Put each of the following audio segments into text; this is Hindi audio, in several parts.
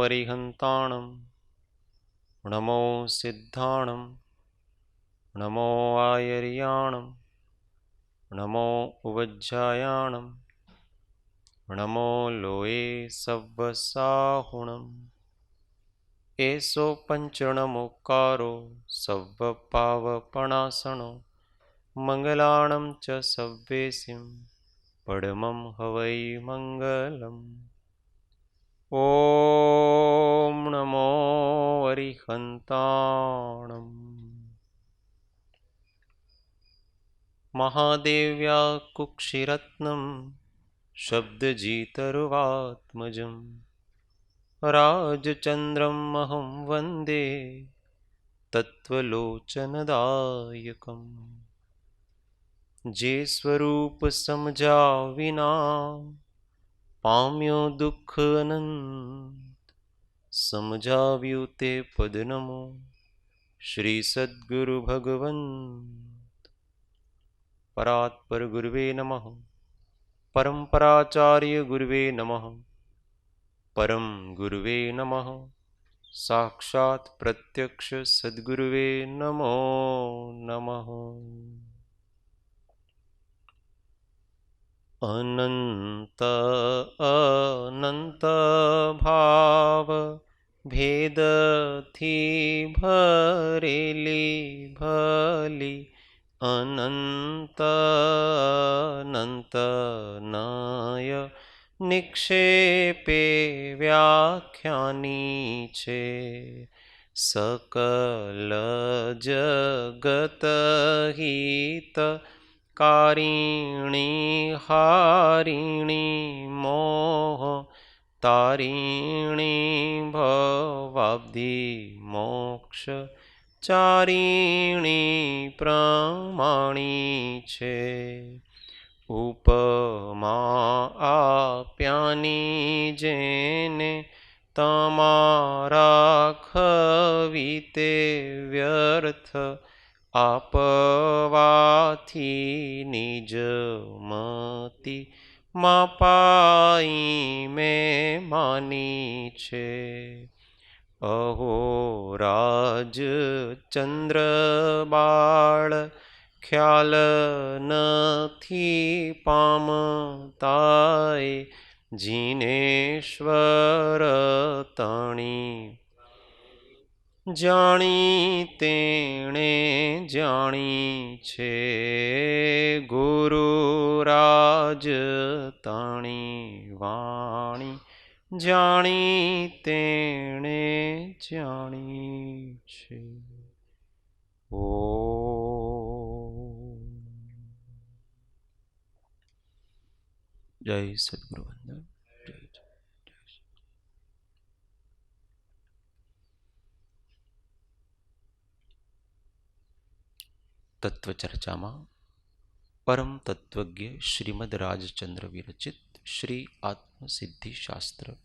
अरिहन्ताणं नमो सिद्धाणं नमो आयर्याणं नमो उवज्जायाणं नमो लोये सव्वसाहुणम् एषो पञ्चणमुक्कारो सव्वपावपणासनो मङ्गलाणं च सव्वेसिं पडमं हवै मङ्गलम् ॐ नमो अरिहन्ताणम् महादेव्या कुक्षिरत्नं शब्दजितरुवात्मजं राजचन्द्रम् अहं वन्दे तत्त्वलोचनदायकम् जे स्वरूप समझा विना पाम्यो दुख अनंत समझाव्યું તે પદ નમો શ્રી સદ્ગુરુ ભગવંત પરાત્પર ગુરુવે નમઃ પરંપરાચાર્ય ગુરુવે નમઃ પરમ ગુરુવે નમઃ સાક્ષાત પ્રત્યક્ષ સદ્ગુરુવે નમો નમઃ अनंत अनंत भाव भेद थी भरेली भली अनंत अनंत नय निक्षेपे व्याख्यानी छे सकल जगत हित कारिणी हारिणी मोह तारिणी भवाब्धि मोक्ष चारिणी प्रमाणी छे उपमा आप्यानी जेने तमारा खवीते व्यर्थ आपवाथी निज मति मापाई में मानी छे अहो राज चंद्र बाळ ख्याल नथी पामताय जिनेश्वर तणी जाणी तेणे जाणी छे गुरुराज ताणी वाणी जाणी तेणे जाणी छे ओ जय सद्गुरु वंदन तत्व चर्चा में परम तत्वज्ञ श्रीमद राजचंद्र विरचित श्री आत्मसिद्धि शास्त्र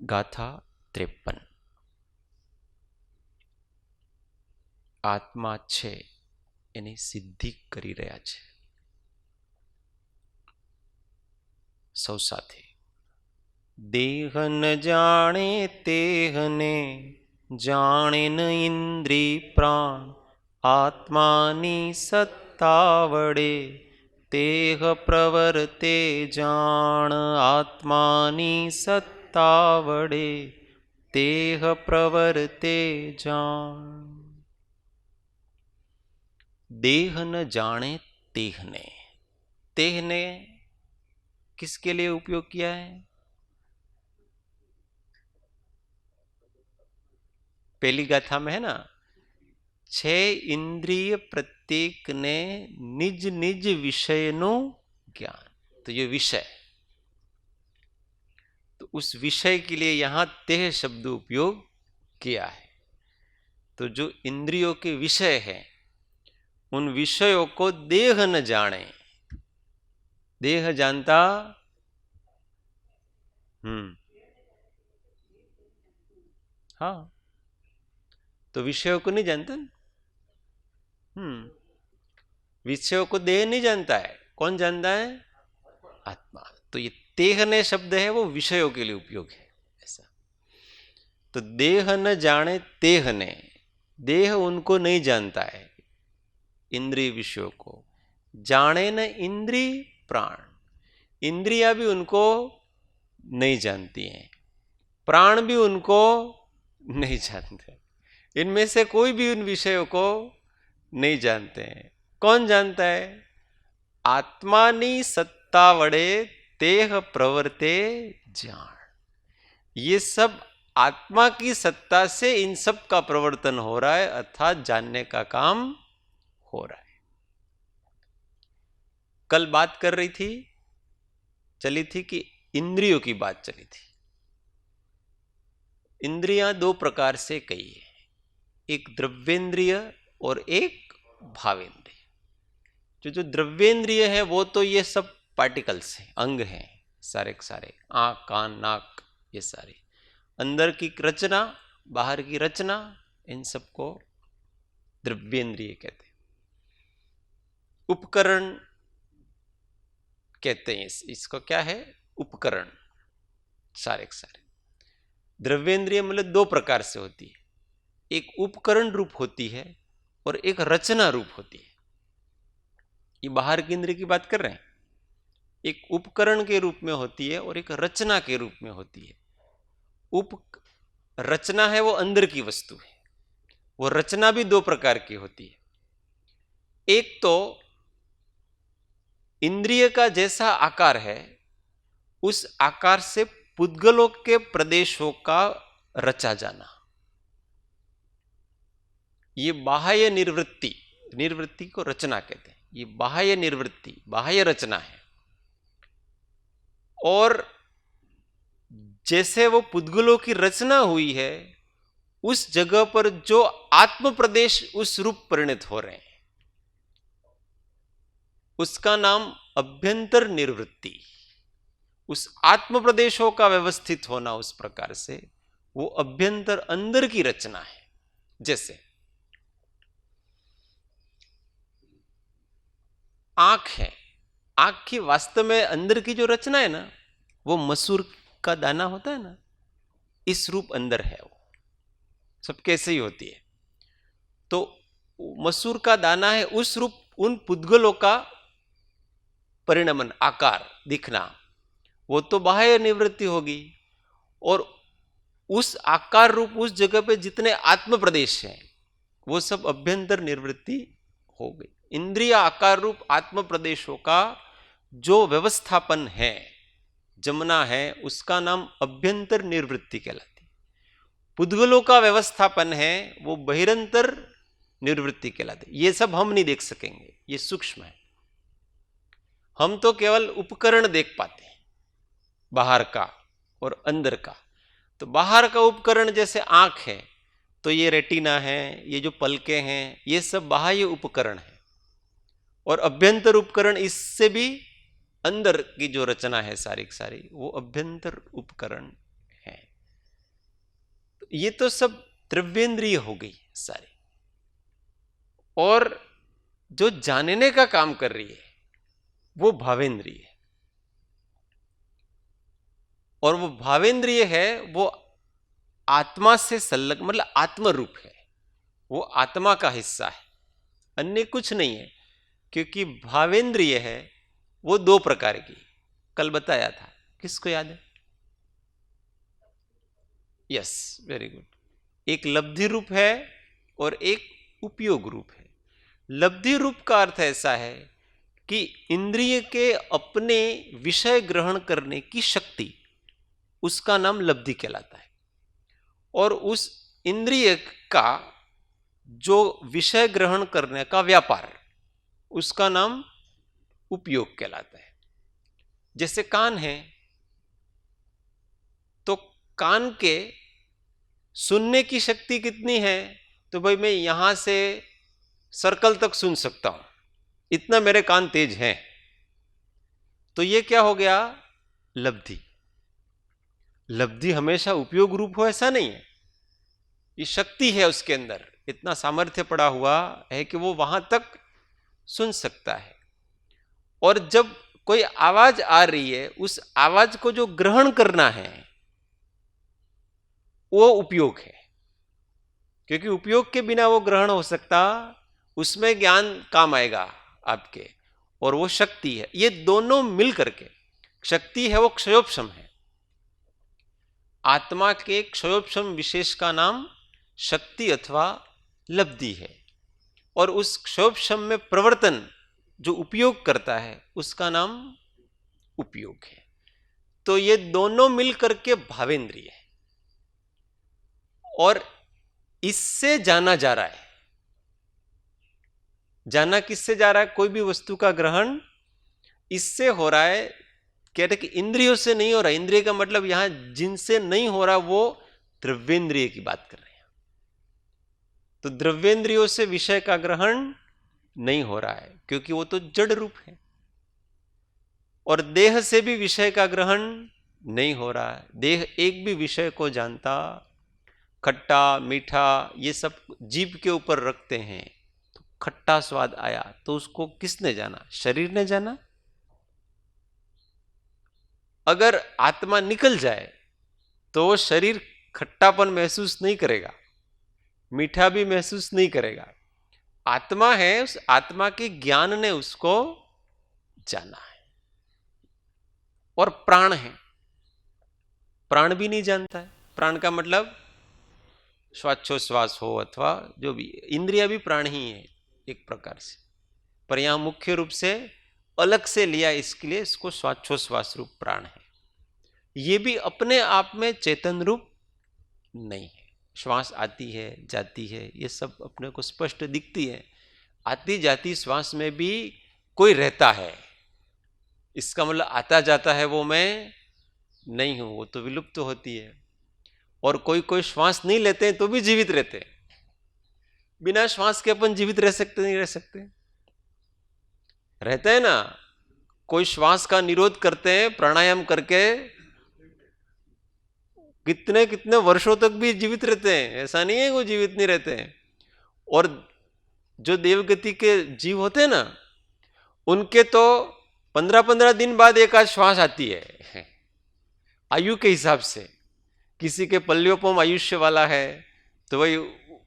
गाथा 53 आत्मा छे एनी सिद्धि करी रह्या छे सौ साथे देह न जाने तेह ने जाने न इंद्री प्राण आत्मानी सत्ता वडे तेह प्रवर्ते जाण आत्मानी सत्ता वडे तेह प्रवर्ते जाण देह न जाने तेहने तेहने किसके लिए उपयोग किया है पहली गाथा में है ना छे इंद्रिय प्रत्येक ने निज निज विषय नो ज्ञान तो ये विषय तो उस विषय के लिए यहां तेह शब्द उपयोग किया है तो जो इंद्रियों के विषय है उन विषयों को देह न जाने देह जानता हाँ तो विषयों को नहीं जानता ना विषयों को देह नहीं जानता है कौन जानता है आत्मा तो ये तेहने शब्द है वो विषयों के लिए उपयोग है ऐसा तो देह न जाने तेह ने, देह उनको नहीं जानता है इंद्रिय विषयों को, जाने न इंद्रिय प्राण, इंद्रियां भी उनको नहीं जानती हैं, प्राण भी उनको नहीं जानते, इनमें से कोई भी उन विषयों को नहीं जानते हैं। कौन जानता है? आत्मानी सत्ता वड़े तेह प्रवर्ते जान, ये सब आत्मा की सत्ता से इन सब का प्रवर्तन हो रहा है, अर्थात जानने का काम हो रहा है। कल बात कर रही थी, चली थी कि इंद्रियों की बात चली थी। इंद्रियां दो प्रकार से कही है, एक द्रव्येंद्रिय और एक भावेंद्रिय। जो द्रव्येंद्रिय है वो तो ये सब पार्टिकल्स हैं, अंग हैं सारे के सारे, आंख कान नाक, ये सारे अंदर की रचना बाहर की रचना, इन सबको द्रव्येंद्रिय कहते हैं। उपकरण कहते हैं इसको, क्या है? उपकरण सारे के सारे। द्रव्येंद्रिय मतलब दो प्रकार से होती है, एक उपकरण रूप होती है और एक रचना रूप होती है। ये बाहर के इंद्रिय की बात कर रहे हैं, एक उपकरण के रूप में होती है और एक रचना के रूप में होती है। रचना है वो अंदर की वस्तु है, वो रचना भी दो प्रकार की होती है। एक तो इंद्रिय का जैसा आकार है उस आकार से पुद्गलों के प्रदेशों का रचा जाना, ये बाह्य निर्वृत्ति, निर्वृत्ति को रचना कहते हैं। ये बाह्य निर्वृत्ति, बाह्य रचना है। और जैसे वो पुद्गलों की रचना हुई है, उस जगह पर जो आत्म प्रदेश उस रूप परिणत हो रहे हैं, उसका नाम अभ्यंतर निर्वृत्ति। उस आत्म प्रदेशों का व्यवस्थित होना उस प्रकार से, वो अभ्यंतर अंदर की रचना है। जैसे आंख है, आंख की वास्तव में अंदर की जो रचना है ना, वो मसूर का दाना होता है ना, इस रूप अंदर है, वो सब कैसे ही होती है। तो मसूर का दाना है, उस रूप उन पुद्गलों का परिणमन, आकार दिखना, वो तो बाह्य निवृत्ति होगी। और उस आकार रूप उस जगह पे जितने आत्म प्रदेश हैं वो सब अभ्यंतर निवृत्ति हो गई। इंद्रिय आकार रूप आत्म प्रदेशों का जो व्यवस्थापन है, जमना है, उसका नाम अभ्यंतर निर्वृत्ति कहलाती। पुद्गलों का व्यवस्थापन है वो बहिरंतर निर्वृत्ति कहलाती। ये सब हम नहीं देख सकेंगे, ये सूक्ष्म है। हम तो केवल उपकरण देख पाते हैं, बाहर का और अंदर का। तो बाहर का उपकरण जैसे आंख है, तो ये रेटिना है, ये जो पलकें हैं, ये सब बाह्य उपकरण है। और अभ्यंतर उपकरण, इससे भी अंदर की जो रचना है सारी की सारी, वो अभ्यंतर उपकरण है। ये तो सब द्रव्येंद्रिय हो गई सारी। और जो जानने का काम कर रही है वो भावेंद्रिय है। और वो भावेंद्रिय है वो आत्मा से संलग्न, मतलब आत्म रूप है, वो आत्मा का हिस्सा है, अन्य कुछ नहीं है। क्योंकि भावेंद्रिय है वो दो प्रकार की, कल बताया था, किसको याद है? Yes, very good. एक लब्धि रूप है और एक उपयोग रूप है। लब्धि रूप का अर्थ ऐसा है कि इंद्रिय के अपने विषय ग्रहण करने की शक्ति, उसका नाम लब्धि कहलाता है। और उस इंद्रिय का जो विषय ग्रहण करने का व्यापार, उसका नाम उपयोग कहलाता है। जैसे कान है, तो कान के सुनने की शक्ति कितनी है? तो भाई मैं यहां से सर्कल तक सुन सकता हूं, इतना मेरे कान तेज हैं। तो ये क्या हो गया? लब्धि। लब्धि हमेशा उपयोग रूप हो ऐसा नहीं है, ये शक्ति है उसके अंदर, इतना सामर्थ्य पड़ा हुआ है कि वो वहां तक सुन सकता है। और जब कोई आवाज आ रही है, उस आवाज को जो ग्रहण करना है, वो उपयोग है, क्योंकि उपयोग के बिना वो ग्रहण हो सकता, उसमें ज्ञान काम आएगा आपके, और वो शक्ति है। ये दोनों मिल करके, शक्ति है वो क्षयोपशम है, आत्मा के क्षयोपशम विशेष का नाम शक्ति अथवा लब्धि है, और उस क्षयोपशम में प्रवर्तन जो उपयोग करता है उसका नाम उपयोग है। तो ये दोनों मिलकर के भावेंद्रिय है, और इससे जाना जा रहा है। जाना किससे जा रहा है? कोई भी वस्तु का ग्रहण इससे हो रहा है। कहते कि इंद्रियों से नहीं हो रहा। इंद्रिय का मतलब यहां जिनसे नहीं हो रहा वो द्रव्येंद्रिय की बात कर रहे हैं। तो द्रव्येंद्रियों से विषय का ग्रहण नहीं हो रहा है, क्योंकि वो तो जड़ रूप है, और देह से भी विषय का ग्रहण नहीं हो रहा है। देह एक भी विषय को जानता, खट्टा मीठा ये सब जीभ के ऊपर रखते हैं, तो खट्टा स्वाद आया तो उसको किसने जाना? शरीर ने जाना। अगर आत्मा निकल जाए तो वो शरीर खट्टापन महसूस नहीं करेगा, मीठा भी महसूस नहीं करेगा। आत्मा है, उस आत्मा के ज्ञान ने उसको जाना है। और प्राण है, प्राण भी नहीं जानता है। प्राण का मतलब श्वासोच्छ्वास हो अथवा जो भी, इंद्रिया भी प्राण ही है एक प्रकार से, पर यहां मुख्य रूप से अलग से लिया इसके लिए इसको श्वासोच्छ्वास रूप प्राण है। ये भी अपने आप में चेतन रूप नहीं है। श्वास आती है जाती है, ये सब अपने को स्पष्ट दिखती है। आती जाती श्वास में भी कोई रहता है, इसका मतलब आता जाता है वो मैं नहीं हूं, वो तो विलुप्त तो होती है। और कोई कोई श्वास नहीं लेते हैं तो भी जीवित रहते हैं। बिना श्वास के अपन जीवित रह सकते नहीं रह सकते? रहते हैं ना। कोई श्वास का निरोध करते हैं प्राणायाम करके, कितने कितने वर्षों तक भी जीवित रहते हैं, ऐसा नहीं है वो जीवित नहीं रहते हैं। और जो देवगति के जीव होते हैं ना, उनके तो 15-15 दिन बाद एक आध श्वास आती है आयु के हिसाब से। किसी के पल्योपम आयुष्य वाला है तो वही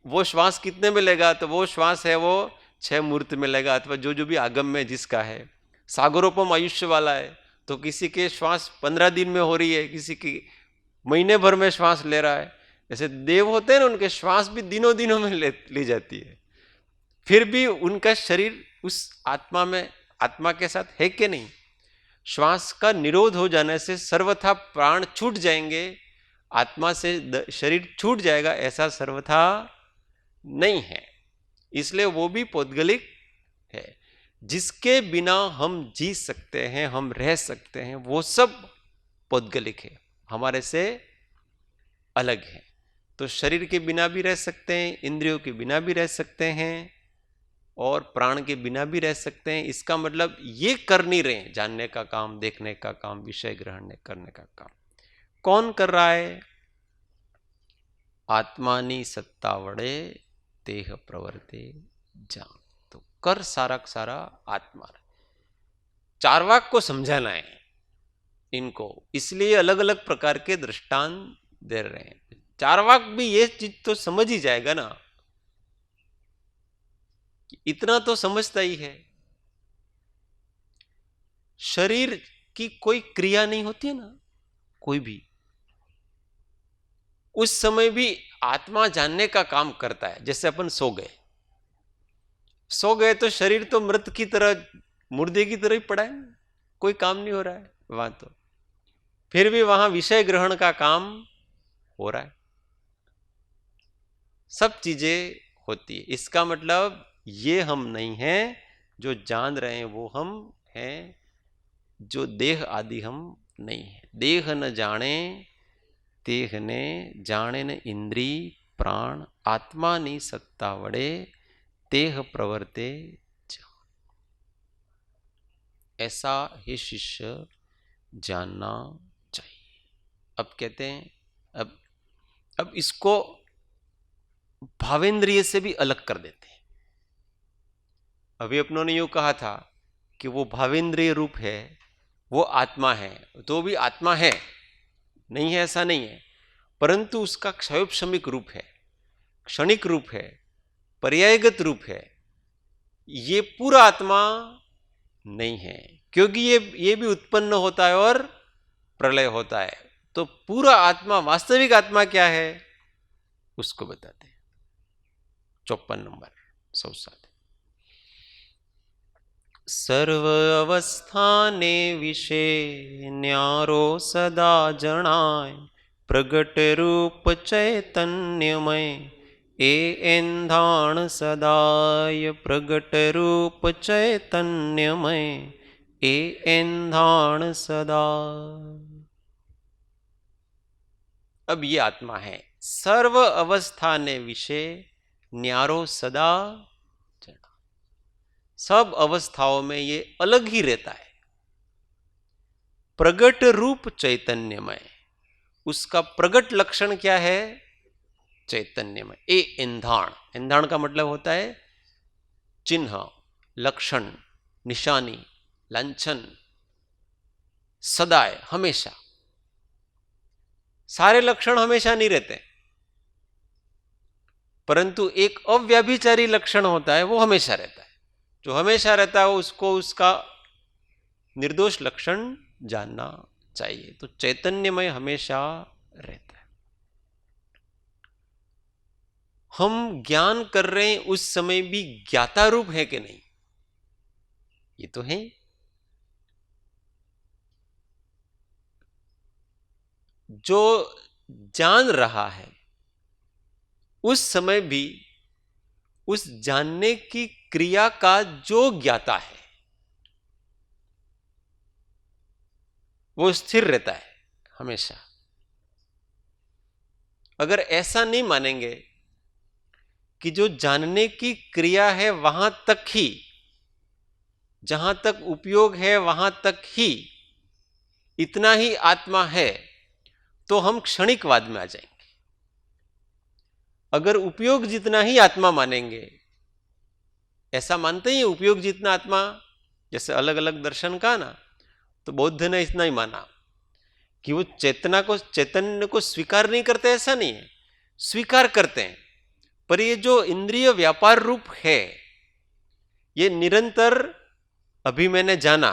वो श्वास कितने में लेगा? तो वो श्वास है वो 6 मुहूर्त में लेगा, अथवा जो जो भी आगम में जिसका है। सागरोपम आयुष्य वाला है तो किसी के श्वास 15 दिन में हो रही है, किसी की महीने भर में श्वास ले रहा है। जैसे देव होते हैं ना, उनके श्वास भी दिनों दिनों में ली जाती है, फिर भी उनका शरीर उस आत्मा में, आत्मा के साथ है कि नहीं? श्वास का निरोध हो जाने से सर्वथा प्राण छूट जाएंगे, आत्मा से शरीर छूट जाएगा, ऐसा सर्वथा नहीं है। इसलिए वो भी पौद्गलिक है। जिसके बिना हम जी सकते हैं, हम रह सकते हैं, वो सब पौद्गलिक है, हमारे से अलग है। तो शरीर के बिना भी रह सकते हैं, इंद्रियों के बिना भी रह सकते हैं, और प्राण के बिना भी रह सकते हैं। इसका मतलब ये कर नहीं रहे, जानने का काम, देखने का काम, विषय ग्रहण करने का काम कौन कर रहा है? आत्मानी सत्ता वड़े देह प्रवर्ते जान। तो कर सारा सारा आत्मा। चारवाक को समझाना है इनको, इसलिए अलग अलग प्रकार के दृष्टांत दे रहे हैं। चारवाक भी ये चीज तो समझ ही जाएगा ना, इतना तो समझता ही है। शरीर की कोई क्रिया नहीं होती है ना, कोई भी, उस समय भी आत्मा जानने का काम करता है। जैसे अपन सो गए तो शरीर तो मृत की तरह, मुर्दे की तरह ही पड़ा है, कोई काम नहीं हो रहा है वहां। तो फिर भी वहां विषय ग्रहण का काम हो रहा है, सब चीजें होती है। इसका मतलब ये हम नहीं हैं, जो जान रहे हैं वो हम हैं, जो देह आदि हम नहीं है। देह न जाने देह ने, जाने न इंद्री प्राण, आत्मा नहीं सत्ता वड़े देह प्रवर्ते जान। ऐसा ही शिष्य जानना चाहिए। अब कहते हैं, अब इसको भावेंद्रिय से भी अलग कर देते हैं। अभी अपनों ने यूं कहा था कि वो भावेंद्रिय रूप है, वो आत्मा है, तो भी आत्मा है, नहीं है ऐसा नहीं है, परंतु उसका क्षयोपशमिक रूप है, क्षणिक रूप है, पर्यायगत रूप है। ये पूरा आत्मा नहीं है, क्योंकि ये भी उत्पन्न होता है और प्रलय होता है। तो पूरा आत्मा, वास्तविक आत्मा क्या है, उसको बताते हैं। 54 नंबर 107। सर्व अवस्थाने विषे न्यारो सदा जणाय, प्रगट रूप चैतन्यमय ए एंधाण सदाय। प्रगट रूप चैतन्यमय ए एंधाण सदा। अब ये आत्मा है सर्व अवस्था ने विषय न्यारो सदा जड़ा। सब अवस्थाओं में ये अलग ही रहता है। प्रगट रूप चैतन्यमय, उसका प्रगट लक्षण क्या है, चैतन्यमय। ए इंधाण, इंधाण का मतलब होता है चिन्ह, लक्षण, निशानी, लांछन, सदाए, हमेशा। सारे लक्षण हमेशा नहीं रहते, परंतु एक अव्याभिचारी लक्षण होता है, वो हमेशा रहता है। जो हमेशा रहता है उसको उसका निर्दोष लक्षण जानना चाहिए। तो चैतन्यमय हमेशा रहता है। हम ज्ञान कर रहे हैं उस समय भी ज्ञाता रूप है कि नहीं, ये तो है। जो जान रहा है उस समय भी उस जानने की क्रिया का जो ज्ञाता है वो स्थिर रहता है हमेशा। अगर ऐसा नहीं मानेंगे कि जो जानने की क्रिया है वहां तक ही, जहां तक उपयोग है वहां तक ही, इतना ही आत्मा है, तो हम क्षणिकवाद में आ जाएंगे। अगर उपयोग जितना ही आत्मा मानेंगे, ऐसा मानते ही उपयोग जितना आत्मा, जैसे अलग अलग दर्शन का ना, तो बौद्ध ने इतना ही माना कि वो चेतना को, चैतन्य को स्वीकार नहीं करते, ऐसा नहीं है, स्वीकार करते हैं, पर ये जो इंद्रिय व्यापार रूप है, ये निरंतर, अभी मैंने जाना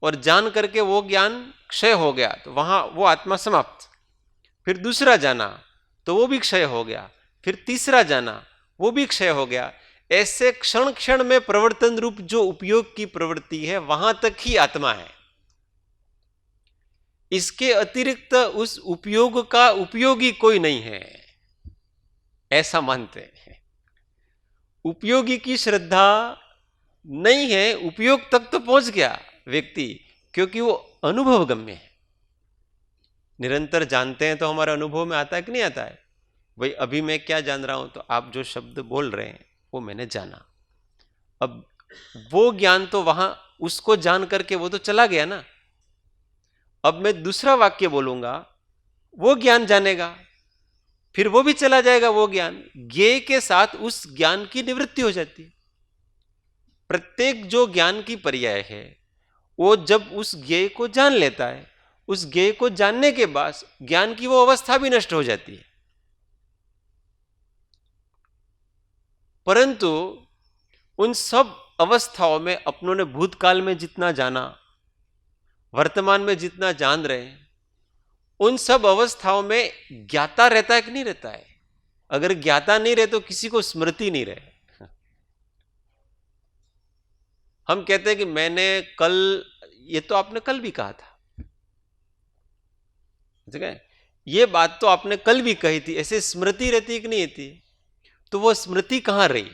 और जान करके वो ज्ञान क्षय हो गया तो वहां वो आत्मा समाप्त। फिर दूसरा जाना तो वो भी क्षय हो गया, फिर तीसरा जाना वो भी क्षय हो गया। ऐसे क्षण क्षण में प्रवर्तन रूप जो उपयोग की प्रवृत्ति है वहां तक ही आत्मा है। इसके अतिरिक्त उस उपयोग का उपयोगी कोई नहीं है, ऐसा मानते हैं। उपयोगी की श्रद्धा नहीं है, उपयोग तक तो पहुंच गया व्यक्ति, क्योंकि वो अनुभव गम्य है। निरंतर जानते हैं तो हमारे अनुभव में आता है कि नहीं आता है। भाई अभी मैं क्या जान रहा हूं, तो आप जो शब्द बोल रहे हैं वो मैंने जाना। अब वो ज्ञान तो वहां उसको जान करके वो तो चला गया ना। अब मैं दूसरा वाक्य बोलूंगा, वो ज्ञान जानेगा, फिर वो भी चला जाएगा। वो ज्ञान, ज्ञेय के साथ उस ज्ञान की निवृत्ति हो जाती है। प्रत्येक जो ज्ञान की पर्याय है, वो जब उस ज्ञेय को जान लेता है, उस ज्ञेय को जानने के बाद ज्ञान की वो अवस्था भी नष्ट हो जाती है। परंतु उन सब अवस्थाओं में अपनों ने भूतकाल में जितना जाना, वर्तमान में जितना जान रहे हैं, उन सब अवस्थाओं में ज्ञाता रहता है कि नहीं रहता है। अगर ज्ञाता नहीं रहे तो किसी को स्मृति नहीं रहे। हम कहते हैं कि मैंने कल, ये तो आपने कल भी कहा था, ठीक है, ये बात तो आपने कल भी कही थी, ऐसे स्मृति रहती है कि नहीं रहती। तो वो स्मृति कहां रही,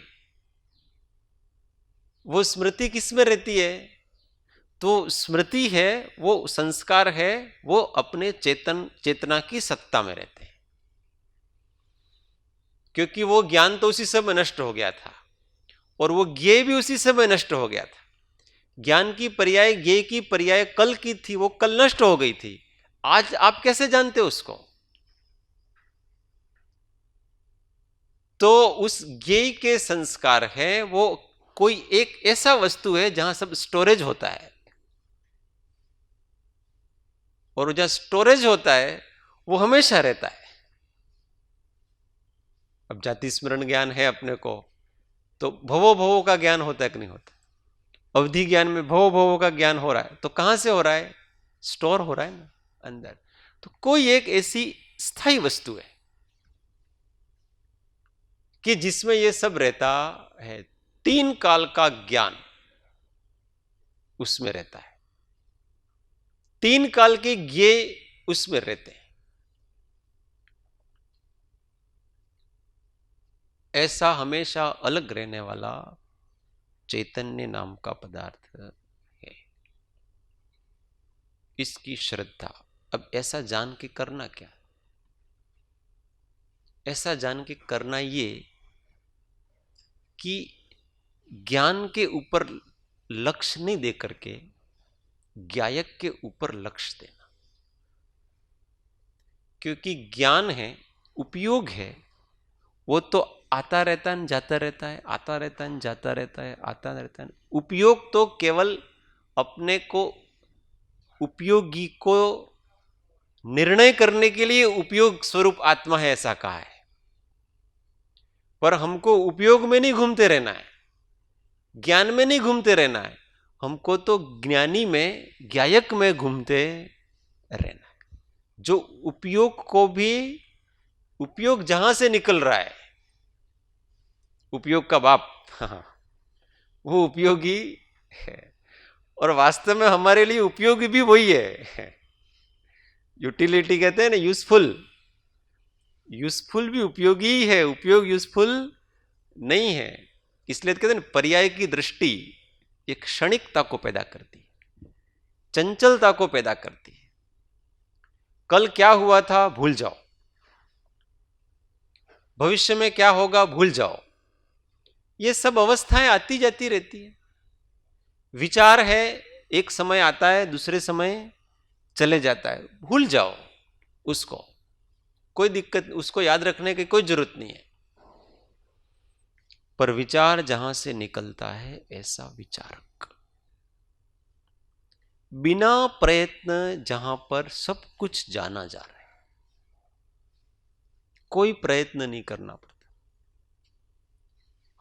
वो स्मृति किस में रहती है। तो स्मृति है, वो संस्कार है, वो अपने चेतना की सत्ता में रहते हैं, क्योंकि वो ज्ञान तो उसी समय नष्ट हो गया था और वो ज्ञेय भी उसी समय नष्ट हो गया था। ज्ञान की पर्याय, ज्ञेय की पर्याय कल की थी, वो कल नष्ट हो गई थी। आज आप कैसे जानते हो उसको। तो उस ज्ञेय के संस्कार है, वो कोई एक ऐसा वस्तु है जहां सब स्टोरेज होता है, और जहां स्टोरेज होता है वो हमेशा रहता है। अब जाति स्मरण ज्ञान है अपने को, तो भवो भवो का ज्ञान होता है कि नहीं होता? अवधि ज्ञान में भवो भवो का ज्ञान हो रहा है, तो कहां से हो रहा है? स्टोर हो रहा है ना अंदर। तो कोई एक ऐसी स्थायी वस्तु है कि जिसमें ये सब रहता है। 3 काल का ज्ञान उसमें रहता है, 3 काल के ज्ञे उसमें रहते हैं। ऐसा हमेशा अलग रहने वाला चैतन्य नाम का पदार्थ है, इसकी श्रद्धा। अब ऐसा जान के करना क्या? ऐसा जान के करना ये कि ज्ञान के ऊपर लक्ष्य नहीं दे करके ज्ञायक के ऊपर लक्ष्य देना। क्योंकि ज्ञान है, उपयोग है, वो तो आता रहता है जाता रहता है, आता रहता है जाता रहता है, आता रहता है। उपयोग तो केवल अपने को, उपयोगी को निर्णय करने के लिए उपयोग स्वरूप आत्मा है, ऐसा कहा है। पर हमको उपयोग में नहीं घूमते रहना है, ज्ञान में नहीं घूमते रहना है, हमको तो ज्ञानी में, ज्ञायक में घूमते रहना है। जो उपयोग को भी, उपयोग जहां से निकल रहा है, उपयोग का बाप, वो उपयोगी है। और वास्तव में हमारे लिए उपयोगी भी वही है। यूटिलिटी कहते हैं ना, यूजफुल। यूजफुल भी उपयोगी ही है, उपयोग यूजफुल नहीं है। इसलिए तो कहते हैं पर्याय की दृष्टि एक क्षणिकता को पैदा करती है, चंचलता को पैदा करती है। कल क्या हुआ था भूल जाओ, भविष्य में क्या होगा भूल जाओ। ये सब अवस्थाएं आती जाती रहती है। विचार है, एक समय आता है, दूसरे समय चले जाता है, भूल जाओ उसको, कोई दिक्कत, उसको याद रखने की कोई जरूरत नहीं है। पर विचार जहां से निकलता है, ऐसा विचारक, बिना प्रयत्न जहां पर सब कुछ जाना जा रहा है, कोई प्रयत्न नहीं करना पड़ता।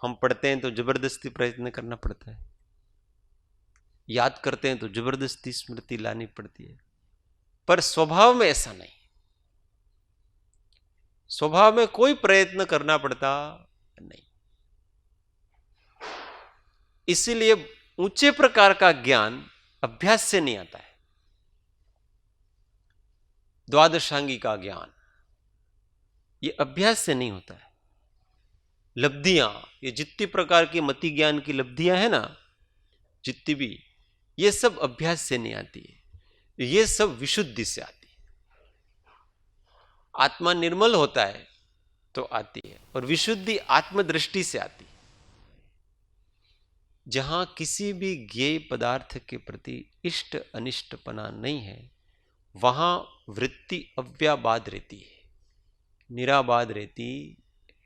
हम पढ़ते हैं तो जबरदस्ती प्रयत्न करना पड़ता है, याद करते हैं तो जबरदस्ती स्मृति लानी पड़ती है। पर स्वभाव में ऐसा नहीं, स्वभाव में कोई प्रयत्न करना पड़ता नहीं। इसीलिए ऊंचे प्रकार का ज्ञान अभ्यास से नहीं आता है। द्वादशांगी का ज्ञान ये अभ्यास से नहीं होता है। लब्धियां, ये जितनी प्रकार की मति ज्ञान की लब्धियां है ना, जितनी भी, ये सब अभ्यास से नहीं आती है, ये सब विशुद्धि से आती है। आत्मा निर्मल होता है तो आती है, और विशुद्धि आत्मदृष्टि से आती है। जहां किसी भी ज्ञेय पदार्थ के प्रति इष्ट अनिष्टपना नहीं है, वहां वृत्ति अव्याबाद रहती है, निराबाद रहती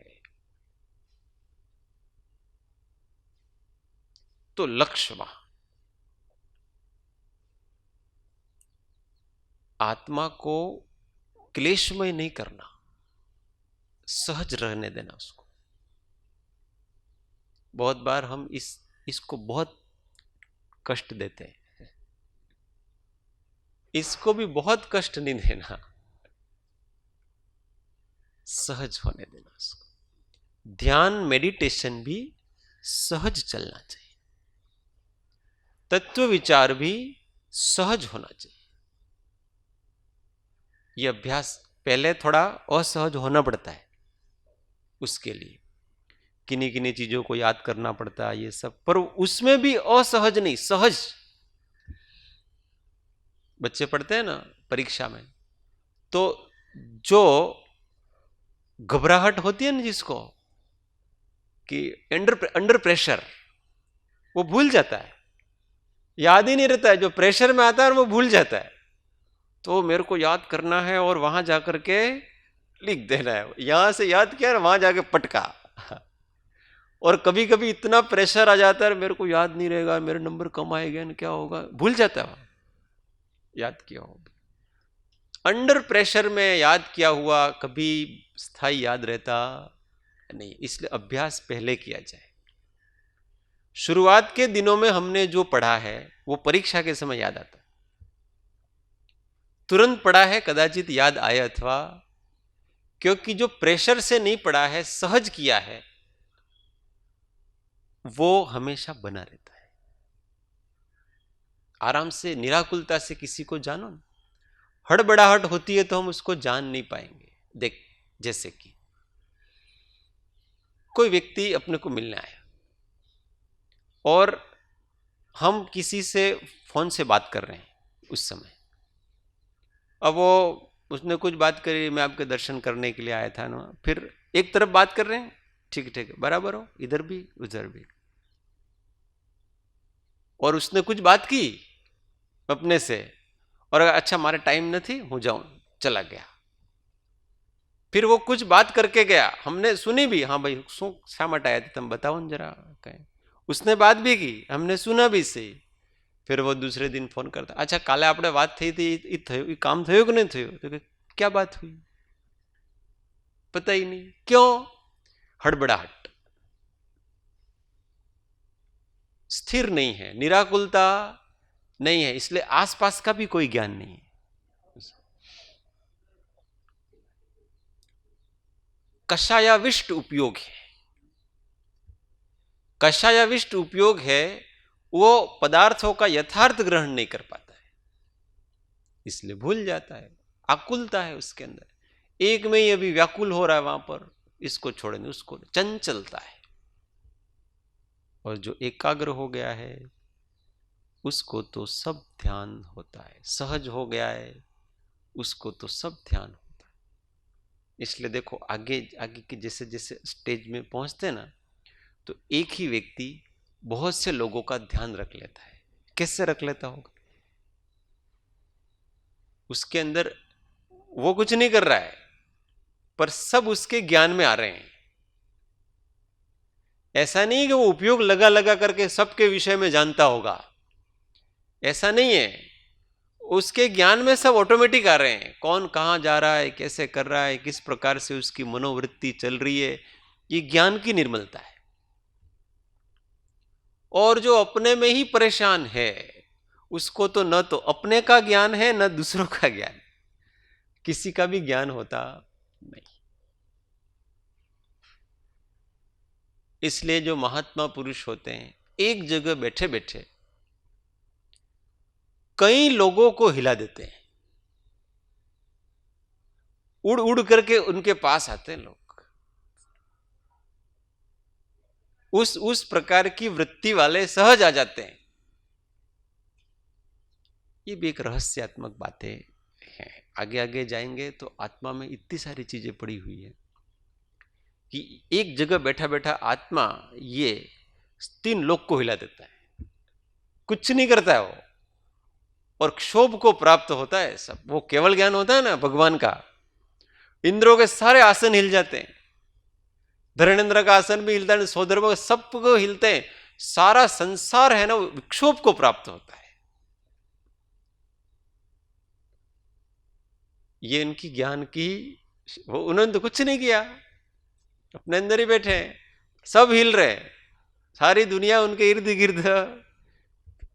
है। तो लक्ष्य वहां आत्मा को क्लेशमय नहीं करना, सहज रहने देना उसको। बहुत बार हम इसको बहुत कष्ट देते हैं, इसको भी बहुत कष्ट नहीं देना, सहज होने देना उसको। ध्यान, मेडिटेशन भी सहज चलना चाहिए, तत्व विचार भी सहज होना चाहिए। यह अभ्यास पहले थोड़ा असहज होना पड़ता है, उसके लिए किन्हीं किन्हीं चीजों को याद करना पड़ता है, ये सब। पर उसमें भी असहज नहीं, सहज। बच्चे पढ़ते हैं ना परीक्षा में, तो जो घबराहट होती है ना जिसको, कि अंडर प्रेशर, वो भूल जाता है, याद ही नहीं रहता है। जो प्रेशर में आता है वो भूल जाता है। तो मेरे को याद करना है और वहां जाकर के लिख देना है। यहां से याद किया, वहां जाके पटका। और कभी कभी इतना प्रेशर आ जाता है, मेरे को याद नहीं रहेगा, मेरे नंबर कम आएगा, क्या होगा, भूल जाता है याद किया हो। अंडर प्रेशर में याद किया हुआ कभी स्थायी याद रहता नहीं, इसलिए अभ्यास पहले किया जाए। शुरुआत के दिनों में हमने जो पढ़ा है वो परीक्षा के समय याद आता, तुरंत पढ़ा है कदाचित याद आए, अथवा क्योंकि जो प्रेशर से नहीं पढ़ा है, सहज किया है, वो हमेशा बना रहता है। आराम से निराकुलता से किसी को जानो ना, हड़बड़ाहट होती है तो हम उसको जान नहीं पाएंगे। देख, जैसे कि कोई व्यक्ति अपने को मिलने आया और हम किसी से फोन से बात कर रहे हैं उस समय, अब वो उसने कुछ बात करी, मैं आपके दर्शन करने के लिए आया था ना, फिर एक तरफ बात कर रहे हैं, ठीक ठीक है, बराबर हो, इधर भी उधर भी, और उसने कुछ बात की अपने से, और अच्छा मारे टाइम नहीं हूँ जाऊं, चला गया। फिर वो कुछ बात करके गया, हमने सुनी भी, हाँ भाई शू शा માટે आया था तुम बताओ न जरा, कहीं उसने बात भी की, हमने सुना भी सही। फिर वो दूसरे दिन फोन करता, अच्छा काले આપણે વાત થઈ હતી એ થયું, એ કામ થયું કે નહીં થયું? तो क्या बात हुई? पता ही नहीं, क्यों? हड़बड़ाहट, स्थिर नहीं है, निराकुलता नहीं है, इसलिए आसपास का भी कोई ज्ञान नहीं है। कषायाविष्ट उपयोग है, कषायाविष्ट उपयोग है, वो पदार्थों का यथार्थ ग्रहण नहीं कर पाता है, इसलिए भूल जाता है, आकुलता है उसके अंदर, एक में ही अभी व्याकुल हो रहा है, वहां पर इसको छोड़ने उसको, चंचलता है। और जो एकाग्र हो गया है उसको तो सब ध्यान होता है, सहज हो गया है उसको तो सब ध्यान होता है। इसलिए देखो आगे आगे के जैसे जैसे स्टेज में पहुंचते ना, तो एक ही व्यक्ति बहुत से लोगों का ध्यान रख लेता है। कैसे रख लेता होगा? उसके अंदर वो कुछ नहीं कर रहा है, पर सब उसके ज्ञान में आ रहे हैं। ऐसा नहीं कि वो उपयोग लगा लगा करके सबके विषय में जानता होगा, ऐसा नहीं है, उसके ज्ञान में सब ऑटोमेटिक आ रहे हैं, कौन कहां जा रहा है, कैसे कर रहा है, किस प्रकार से उसकी मनोवृत्ति चल रही है, ये ज्ञान की निर्मलता है। और जो अपने में ही परेशान है उसको तो न तो अपने का ज्ञान है न दूसरों का ज्ञान, किसी का भी ज्ञान होता नहीं। इसलिए जो महात्मा पुरुष होते हैं एक जगह बैठे बैठे कई लोगों को हिला देते हैं, उड़ उड़ करके उनके पास आते हैं लोग। उस प्रकार की वृत्ति वाले सहज आ जाते हैं। ये भी एक रहस्यात्मक बातें हैं, आगे आगे जाएंगे तो आत्मा में इतनी सारी चीजें पड़ी हुई है कि एक जगह बैठा बैठा आत्मा ये 3 लोक को हिला देता है, कुछ नहीं करता है वो, और क्षोभ को प्राप्त होता है सब। वो केवल ज्ञान होता है ना भगवान का, इंद्रों के सारे आसन हिल जाते हैं, धरणेन्द्र का आसन भी हिलता है, सौदर्भ सबको हिलते हैं, सारा संसार है ना विक्षोभ को प्राप्त होता है। ये इनकी ज्ञान की, वो उन्होंने तो कुछ नहीं किया, अपने अंदर ही बैठे हैं, सब हिल रहे, सारी दुनिया उनके इर्द गिर्द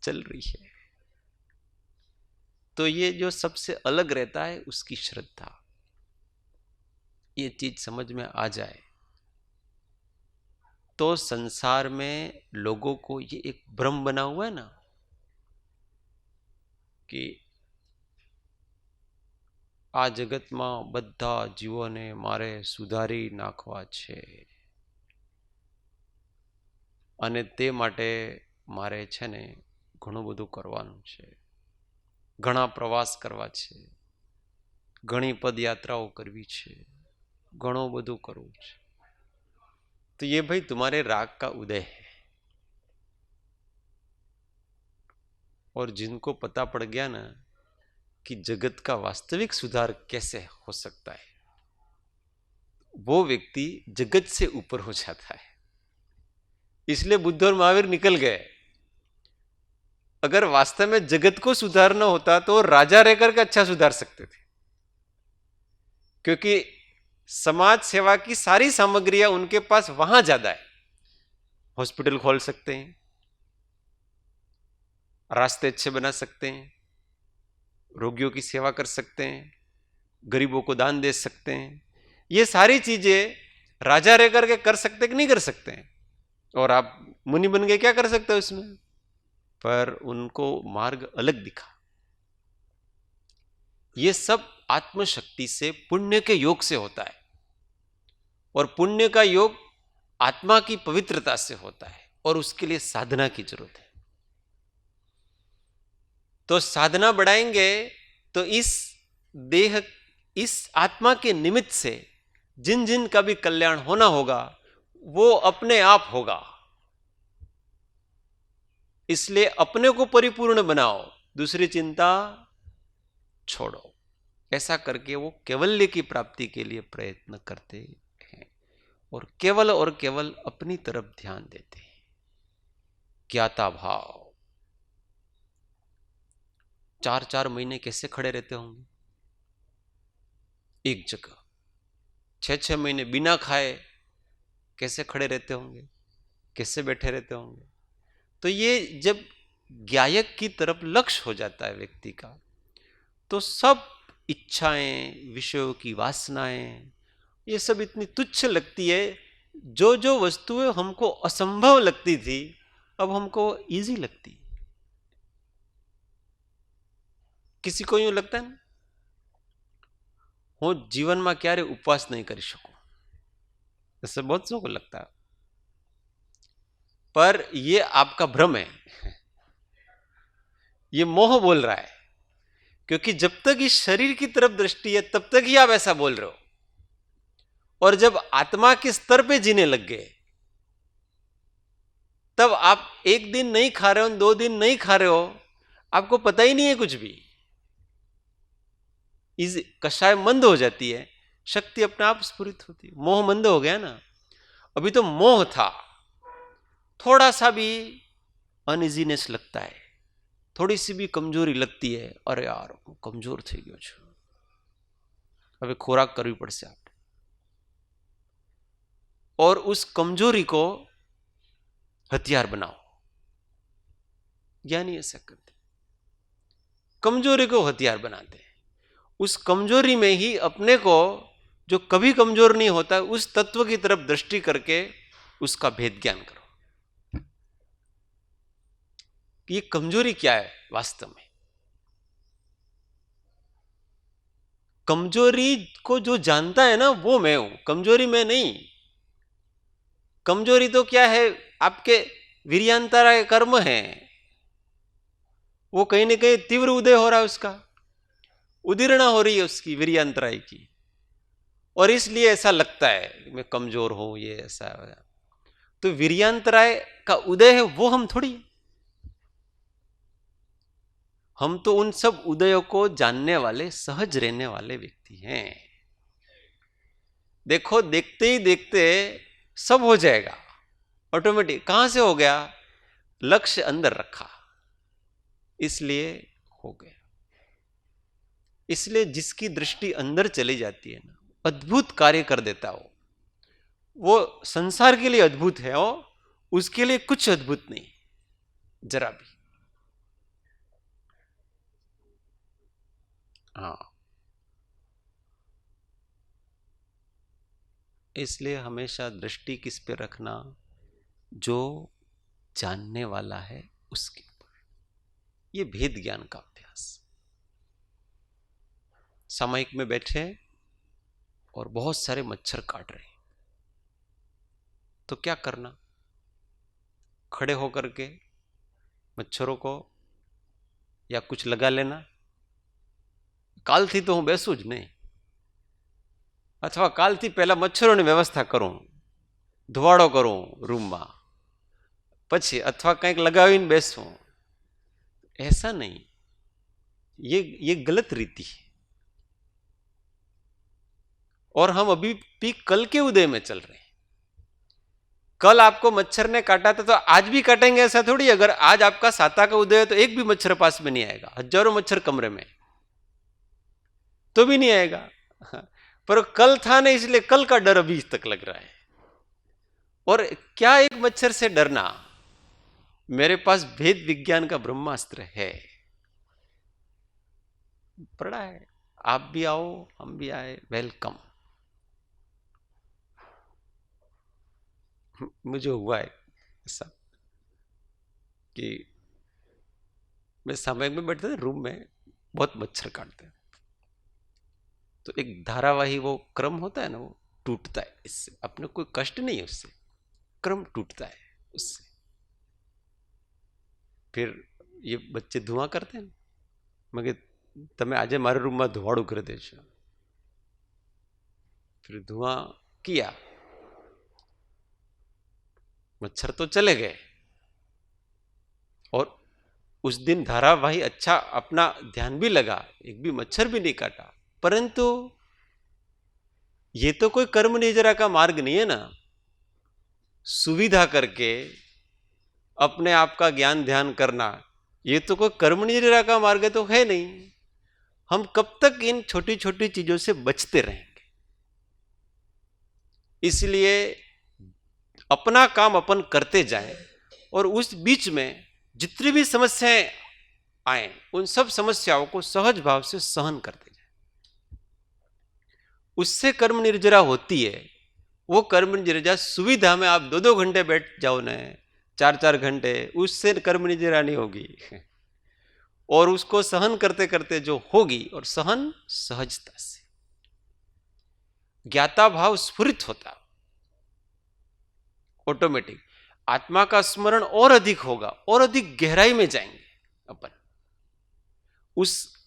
चल रही है। तो ये जो सबसे अलग रहता है उसकी श्रद्धा, ये चीज समझ में आ जाए तो संसार में लोगों को ये एक भ्रम बना हुआ है ना कि आ जगत में बधा जीवोने मारे सुधारी नाखवा छे अने ते माटे मारे छे ने घणुं बधुं करवानुं छे, घणा प्रवास करवा छे, घणी पदयात्राओं करवी छे, घणो बधुं करवुं छे। तो ये भाई तुम्हारे राग का उदय है। और जिनको पता पड़ गया ना कि जगत का वास्तविक सुधार कैसे हो सकता है, वो व्यक्ति जगत से ऊपर हो जाता है। इसलिए बुद्ध और महावीर निकल गए। अगर वास्तव में जगत को सुधारना होता तो राजा रहकर के अच्छा सुधार सकते थे, क्योंकि समाज सेवा की सारी सामग्रियां उनके पास वहां ज्यादा है। हॉस्पिटल खोल सकते हैं, रास्ते अच्छे बना सकते हैं, रोगियों की सेवा कर सकते हैं, गरीबों को दान दे सकते हैं। ये सारी चीजें राजा रह करके कर सकते कि नहीं कर सकते हैं? और आप मुनि बन के क्या कर सकते हो इसमें? पर उनको मार्ग अलग दिखा। ये सब आत्मशक्ति से, पुण्य के योग से होता है, और पुण्य का योग आत्मा की पवित्रता से होता है, और उसके लिए साधना की जरूरत है। तो साधना बढ़ाएंगे तो इस देह, इस आत्मा के निमित्त से जिन जिन का भी कल्याण होना होगा वो अपने आप होगा। इसलिए अपने को परिपूर्ण बनाओ, दूसरी चिंता छोड़ो। ऐसा करके वो कैवल्य की प्राप्ति के लिए प्रयत्न करते हैं, और केवल अपनी तरफ ध्यान देते हैं। ज्ञाता भाव। 4-4 महीने कैसे खड़े रहते होंगे एक जगह? 6-6 महीने बिना खाए कैसे खड़े रहते होंगे? कैसे बैठे रहते होंगे? तो ये जब ज्ञायक की तरफ लक्ष्य हो जाता है व्यक्ति का, तो सब इच्छाएं, विषयों की वासनाएं, ये सब इतनी तुच्छ लगती है। जो जो वस्तुएं हमको असंभव लगती थी अब हमको इजी लगती। किसी को यूं लगता है ना, હું જીવનમાં ક્યારે ઉપવાસ नहीं कर सकूं, ऐसे बहुत सौ को लगता है। पर ये आपका भ्रम है, ये मोह बोल रहा है। क्योंकि जब तक इस शरीर की तरफ दृष्टि है तब तक ही आप ऐसा बोल रहे हो, और जब आत्मा के स्तर पे जीने लग गए तब आप 1 दिन नहीं खा रहे हो, 2 दिन नहीं खा रहे हो, आपको पता ही नहीं है कुछ भी। इस कषाय मंद हो जाती है, शक्ति अपने आप स्फुरित होती है। मोह मंद हो गया ना। अभी तो मोह था, थोड़ा सा भी अनइजीनेस लगता है, थोड़ी सी भी कमजोरी लगती है, अरे यार હું કમજોર થઈ ગયો છું, હવે ખોરાક કરવી પડશે આપણે। और उस कमजोरी को हथियार बनाओ। ज्ञानी ऐसा करते, कमजोरी को हथियार बनाते हैं। उस कमजोरी में ही अपने को, जो कभी कमजोर नहीं होता, उस तत्व की तरफ दृष्टि करके उसका भेद ज्ञान करो। ये कमजोरी क्या है वास्तव में? कमजोरी को जो जानता है ना वो मैं हूं, कमजोरी मैं नहीं। कमजोरी तो क्या है, आपके वीर्यांतराय कर्म है, वो कहीं ना कहीं तीव्र उदय हो रहा है, उसका उदीर्णा हो रही है उसकी वीर्यांतराय की, और इसलिए ऐसा लगता है मैं कमजोर हूं, ये ऐसा। तो वीर्यांतराय का उदय है वो हम थोड़ी, हम तो उन सब उदयों को जानने वाले, सहज रहने वाले व्यक्ति हैं। देखो देखते ही देखते सब हो जाएगा ऑटोमेटिक। कहां से हो गया? लक्ष्य अंदर रखा, इसलिए हो गया। इसलिए जिसकी दृष्टि अंदर चली जाती है ना, अद्भुत कार्य कर देता हो। वो संसार के लिए अद्भुत है, वो उसके लिए कुछ अद्भुत नहीं जरा भी। हाँ, इसलिए हमेशा दृष्टि किस पे रखना? जो जानने वाला है उसके ऊपर। ये भेद ज्ञान का अभ्यास। सामयिक में बैठे और बहुत सारे मच्छर काट रहे, तो क्या करना? खड़े होकर के मच्छरों को या कुछ लगा लेना, કાલથી તો હું બેસું જ નહીં, અથવા કાલથી પહેલા મચ્છરોની વ્યવસ્થા કરું, ધુવાડો કરું રૂમમાં, પછી અથવા કંઈક લગાવીને બેસું। ऐसा नहीं, ये गलत रीति है। और हम अभी भी कल के उदय में चल रहे हैं। कल आपको मच्छर ने काटा था तो आज भी काटेंगे ऐसा थोड़ी। अगर आज आपका साता का उदय है तो एक भी मच्छर पास में नहीं आएगा, हजारों मच्छर कमरे में तो भी नहीं आएगा। पर कल था नहीं, इसलिए कल का डर अभी तक लग रहा है। और क्या एक मच्छर से डरना, मेरे पास भेद विज्ञान का ब्रह्मास्त्र है, पड़ा है। आप भी आओ, हम भी आए, वेलकम। मुझे हुआ है ऐसा कि मैं सामयिक में बैठते थे, रूम में बहुत मच्छर काटते हैं, तो एक धारावाही वो क्रम होता है ना, वो टूटता है। इससे अपने कोई कष्ट नहीं है, उससे क्रम टूटता है उससे। फिर ये बच्चे धुआं करते हैं, मगर તમે આજે મારા રૂમમાં ધુવાડું કરી દેશો। फिर धुआं किया, मच्छर तो चले गए, और उस दिन धारावाही अच्छा अपना ध्यान भी लगा, एक भी मच्छर भी नहीं काटा। परंतु ये तो कोई कर्म निजरा का मार्ग नहीं है ना। सुविधा करके अपने आप का ज्ञान ध्यान करना, ये तो कोई कर्म निजरा का मार्ग तो है नहीं। हम कब तक इन छोटी छोटी चीजों से बचते रहेंगे? इसलिए अपना काम अपन करते जाएं, और उस बीच में जितनी भी समस्याएं आए, उन सब समस्याओं को सहज भाव से सहन करते जाएं। उससे कर्म निर्जरा होती है। वो कर्म निर्जरा सुविधा में आप 2-2 घंटे बैठ जाओ ना, 4-4 घंटे, उससे कर्म निर्जरा नहीं होगी। और उसको सहन करते करते जो होगी, और सहन सहजता से, ज्ञाता भाव स्फुरित होता, ऑटोमेटिक आत्मा का स्मरण और अधिक होगा, और अधिक गहराई में जाएंगे अपन।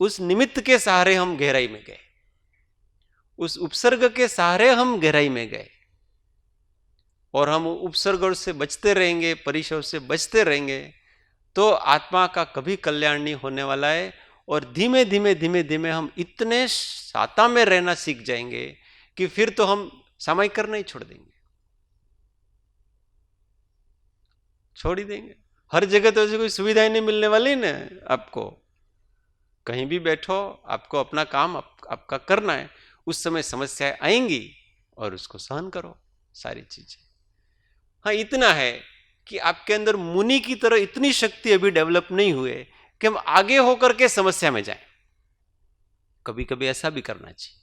उस निमित्त के सहारे हम गहराई में गए, उस उपसर्ग के सहारे हम गहराई में गए, और हम उपसर्ग से बचते रहेंगे, परिसर से बचते रहेंगे, तो आत्मा का कभी कल्याण नहीं होने वाला है। और धीमे धीमे धीमे धीमे हम इतने साता में रहना सीख जाएंगे कि फिर तो हम सामायिक करना ही छोड़ देंगे, छोड़ ही देंगे। हर जगह तो ऐसी कोई सुविधाएं नहीं मिलने वाली ना आपको। कहीं भी बैठो, आपको अपना काम आपका करना है। उस समय समस्याएं आएंगी, और उसको सहन करो सारी चीजें। हाँ, इतना है कि आपके अंदर मुनि की तरह इतनी शक्ति अभी डेवलप नहीं हुए कि हम आगे होकर के समस्या में जाएं। कभी कभी ऐसा भी करना चाहिए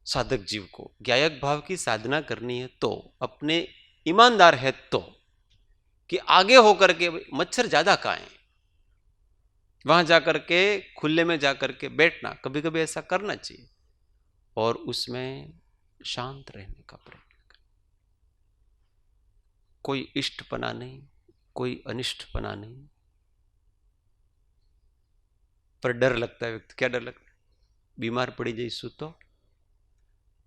साधक जीव को। ज्ञायक भाव की साधना करनी है तो, अपने ईमानदार है तो, कि आगे होकर के, मच्छर ज्यादा कहाँ है, वहां जाकर के खुले में जाकर के बैठना, कभी कभी ऐसा करना चाहिए, और उसमें शांत रहने का प्रयत्न। कोई इष्टपना नहीं, कोई अनिष्टपना नहीं, पर डर लगता है व्यक्ति। क्या डर लगता है? बीमार पड़ी जईशु तो,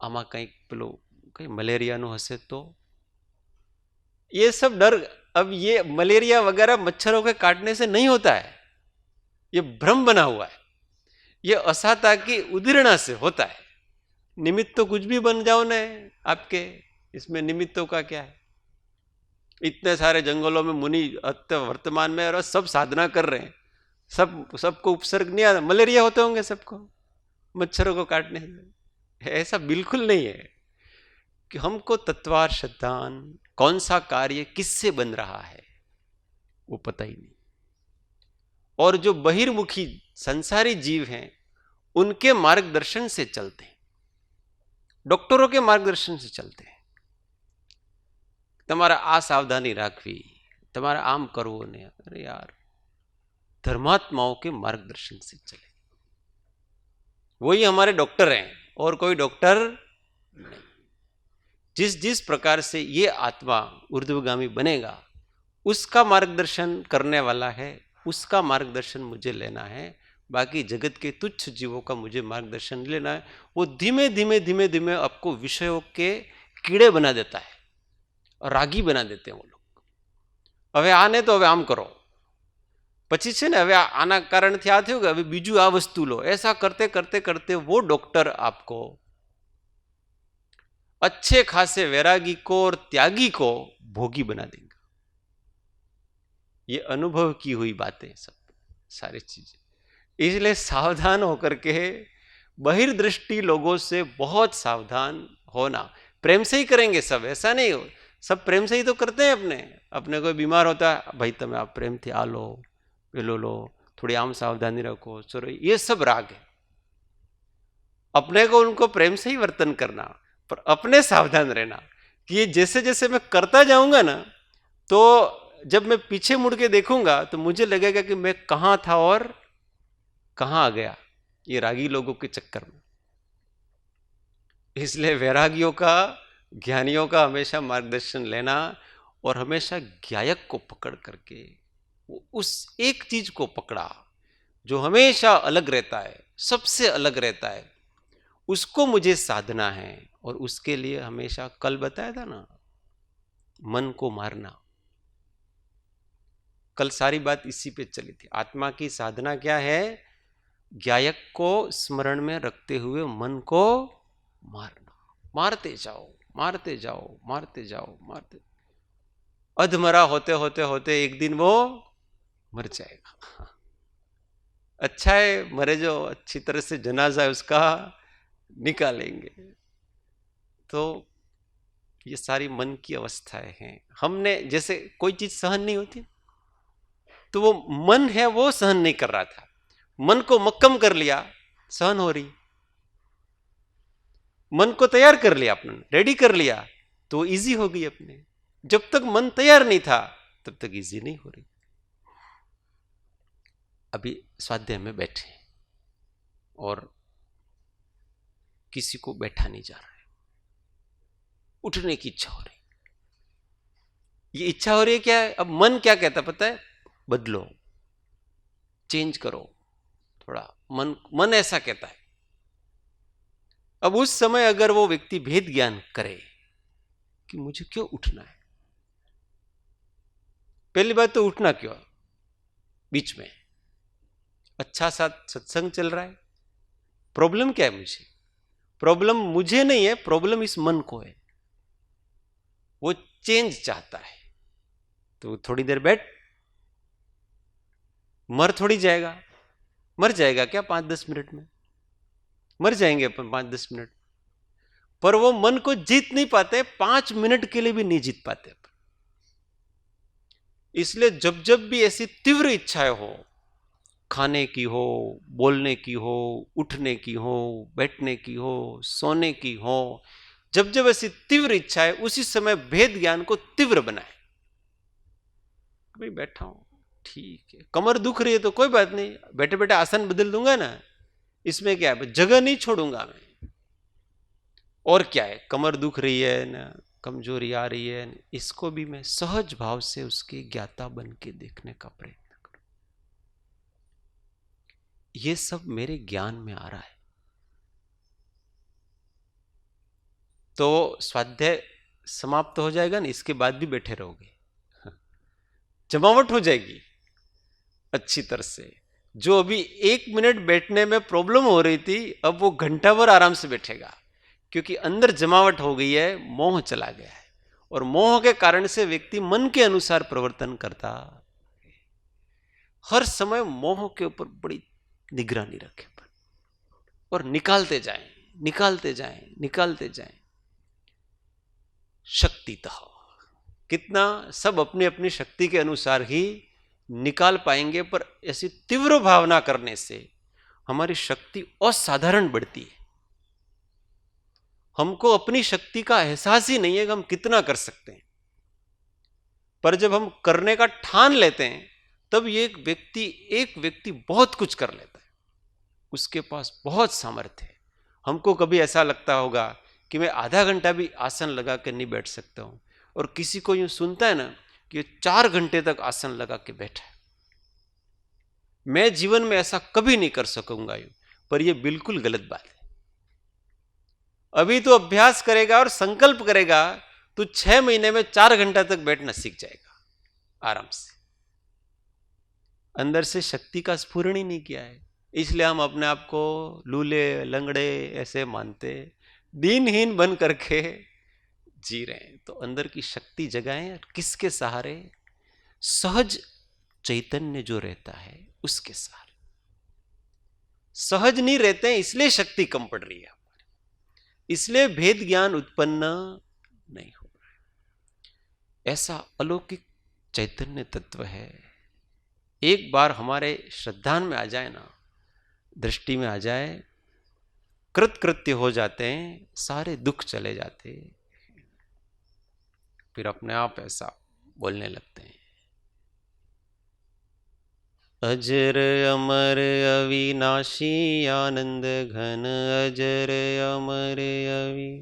आमा कहीं पेलो कहीं मलेरिया हसे तो, ये सब डर। अब ये मलेरिया वगैरह मच्छरों के काटने से नहीं होता है, ये भ्रम बना हुआ है। ये असाता की उदीर्णा से होता है। निमित्त तो कुछ भी बन जाओ ना आपके, इसमें निमित्तों का क्या है? इतने सारे जंगलों में मुनि वर्तमान में और सब साधना कर रहे हैं, सबको उपसर्ग नहीं आता, मलेरिया होते होंगे सबको मच्छरों को काटने से। ऐसा बिल्कुल नहीं है कि हमको तत्वार श्रद्धान कौन सा कार्य किससे बन रहा है वो पता ही नहीं। और जो बहिर्मुखी संसारी जीव हैं, उनके मार्गदर्शन से चलते हैं, डॉक्टरों के मार्गदर्शन से चलते हैं। તમારે આ સાવધાની રાખવી, તમારે આમ કરવું ને। अरे यार, धर्मात्माओं के मार्गदर्शन से चले, वही हमारे डॉक्टर हैं, और कोई डॉक्टर नहीं। जिस प्रकार से ये आत्मा ऊर्ध्वगामी बनेगा, उसका मार्गदर्शन करने वाला है, उसका मार्गदर्शन मुझे लेना है। बाकी जगत के तुच्छ जीवों का मुझे मार्गदर्शन लेना है। वो धीमे धीमे धीमे धीमे आपको विषयों के कीड़े बना देता है, रागी बना देते हैं वो लोग। હવે આને તો હવે આમ કરો, પછી છે ને હવે આના કારણથી આ થયું કે હવે બીજું આ વસ્તુ લો। ऐसा करते करते करते वो डॉक्टर आपको अच्छे खासे वैरागी को और त्यागी को भोगी बना देंगे। ये अनुभव की हुई बातें सब सारी चीजें। इसलिए सावधान होकर के बहिर्दृष्टि लोगों से बहुत सावधान होना। प्रेम से ही करेंगे सब, ऐसा नहीं हो, सब प्रेम से ही तो करते हैं। अपने कोई बीमार होता है, भाई તમે आप प्रेम थी आ लो, पेलो लो, थोड़ी आम सावधानी रखो, चलो, ये सब राग है। अपने को उनको प्रेम से ही वर्तन करना, पर अपने सावधान रहना कि ये जैसे जैसे मैं करता जाऊंगा ना, तो जब मैं पीछे मुड़ के देखूंगा तो मुझे लगेगा कि मैं कहां था और कहां आ गया, ये रागी लोगों के चक्कर में। इसलिए वैरागियों का, ज्ञानियों का हमेशा मार्गदर्शन लेना, और हमेशा ज्ञायक को पकड़ करके उस एक चीज को पकड़ा जो हमेशा अलग रहता है, सबसे अलग रहता है, उसको मुझे साधना है। और उसके लिए हमेशा कल बताया था ना, मन को मारना। कल सारी बात इसी पे चली थी। आत्मा की साधना क्या है? ज्ञायक को स्मरण में रखते हुए मन को मारना। मारते जाओ, मारते जाओ, मारते जाओ, मारते। अधमरा होते होते होते एक दिन वो मर जाएगा। अच्छा है मरे, जो अच्छी तरह से जनाजा है उसका निकालेंगे। तो ये सारी मन की अवस्थाएं हैं। हमने जैसे कोई चीज सहन नहीं होती, तो वो मन है वो सहन नहीं कर रहा था, मन को मक्कम कर लिया, सहन हो रही। मन को तैयार कर लिया, अपने रेडी कर लिया, तो इजी हो गई अपने। जब तक मन तैयार नहीं था तब तक इजी नहीं हो रही। अभी स्वाध्याय में बैठे और किसी को बैठा नहीं जा रहा है, उठने की इच्छा हो रही। ये इच्छा हो रही है क्या है? अब मन क्या कहता पता है? बदलो, चेंज करो थोड़ा। मन ऐसा कहता है। अब उस समय अगर वो व्यक्ति भेद ज्ञान करे कि मुझे क्यों उठना है, पहली बात तो उठना क्यों? बीच में अच्छा सा सत्संग चल रहा है, प्रॉब्लम क्या है? मुझे प्रॉब्लम मुझे नहीं है, प्रॉब्लम इस मन को है। वो चेंज चाहता है, तो थोड़ी देर बैठ। मर थोड़ी जाएगा, मर जाएगा क्या 5-10 मिनट में? मर जाएंगे अपन 5-10 मिनट, पर वो मन को जीत नहीं पाते, 5 मिनट के लिए भी नहीं जीत पाते अपन। इसलिए जब जब भी ऐसी तीव्र इच्छाएं हो, खाने की हो, बोलने की हो, उठने की हो, बैठने की हो, सोने की हो, जब जब ऐसी तीव्र इच्छा है, उसी समय भेद ज्ञान को तीव्र बनाए। भाई बैठा हूं, ठीक है, कमर दुख रही है तो कोई बात नहीं, बैठे बैठे आसन बदल दूंगा ना, इसमें क्या है, जगह नहीं छोड़ूंगा मैं। और क्या है, कमर दुख रही है ना, कमजोरी आ रही है, इसको भी मैं सहज भाव से उसके ज्ञाता बन के देखने का प्रयत्न करूं। ये सब मेरे ज्ञान में आ रहा है। तो स्वाध्याय समाप्त हो जाएगा ना, इसके बाद भी बैठे रहोगे, जमावट हो जाएगी अच्छी तरह से। जो अभी 1 मिनट बैठने में प्रॉब्लम हो रही थी, अब वो घंटा भर आराम से बैठेगा, क्योंकि अंदर जमावट हो गई है, मोह चला गया है। और मोह के कारण से व्यक्ति मन के अनुसार प्रवर्तन करता। हर समय मोह के ऊपर बड़ी निगरानी रखे और निकालते जाएं, निकालते जाएं, निकालते जाएं। शक्तितः कितना सब अपनी अपनी शक्ति के अनुसार ही निकाल पाएंगे, पर ऐसी तीव्र भावना करने से हमारी शक्ति असाधारण बढ़ती है। हमको अपनी शक्ति का एहसास ही नहीं है कि हम कितना कर सकते हैं, पर जब हम करने का ठान लेते हैं, तब ये एक व्यक्ति बहुत कुछ कर लेता है। उसके पास बहुत सामर्थ्य है। हमको कभी ऐसा लगता होगा कि मैं आधा घंटा भी आसन लगा के नहीं बैठ सकता हूं, और किसी को यूं सुनता है ना कि 4 घंटे तक आसन लगा के बैठा है। मैं जीवन में ऐसा कभी नहीं कर सकूंगा यूं, पर यह बिल्कुल गलत बात है। अभी तो अभ्यास करेगा और संकल्प करेगा तो 6 महीने में 4 घंटा तक बैठना सीख जाएगा आराम से। अंदर से शक्ति का स्फुरण ही नहीं किया है, इसलिए हम अपने आप को लूले लंगड़े ऐसे मानते, दीनहीन बन करके जी रहे हैं। तो अंदर की शक्ति जगाएं, किसके सहारे? सहज चैतन्य जो रहता है उसके सहारे। सहज नहीं रहते हैं, इसलिए शक्ति कम पड़ रही है, इसलिए भेद ज्ञान उत्पन्न नहीं हो रहा है। ऐसा अलौकिक चैतन्य तत्व है, एक बार हमारे श्रद्धान में आ जाए ना, दृष्टि में आ जाए, कृतकृत्य हो जाते हैं, सारे दुख चले जाते हैं, फिर अपने आप ऐसा बोलने लगते हैं, अजर अमर अविनाशी आनंद घन, अजर अमर अवि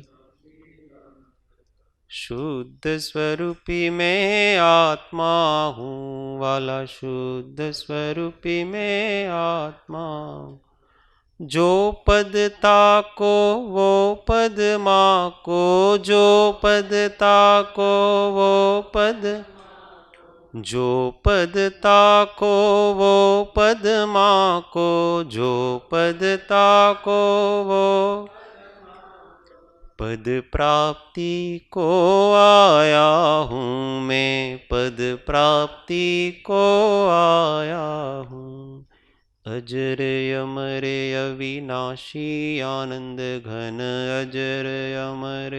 शुद्ध स्वरूपी में आत्मा हूँ वाला, शुद्ध स्वरूपी में आत्मा, जो पद ताको वो पद माँ को, जो पद ताको वो पद, जो पद ताको वो पद माँ को, जो पद ताको वो पद प्राप्ति को आया हूँ मैं, पद प्राप्ति को आया हूँ, अजर अमर अविनाशी आनंद घन, अजर अमर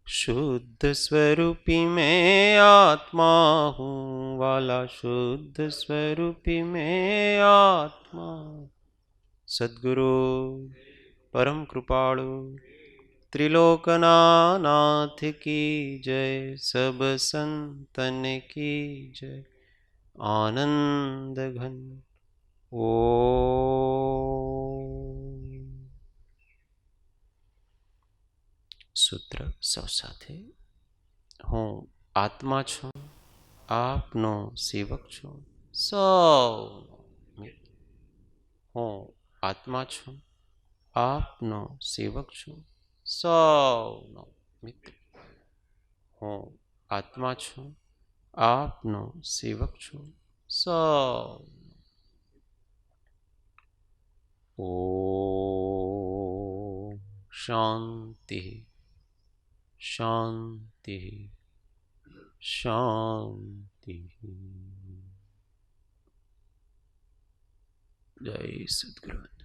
शुद्ध स्वरूपी में आत्मा हूँ वाला, शुद्ध स्वरूपी में आत्मा। सद्गुरु परम कृपाणु त्रिलोकनाथ की जय, सब संतन की जय, आनंद घन। ओ सूत्र सौ साथे, हूँ आत्मा छूं, आपनो सेवक छूं, सौ हूँ आत्मा छूं, आपनो सेवक छूं, सौनो मित्र, हूँ आत्मा छूं, आपनो सेवक छूं, सौ। ओ शांति शांति शांति। जय सद्गुरु।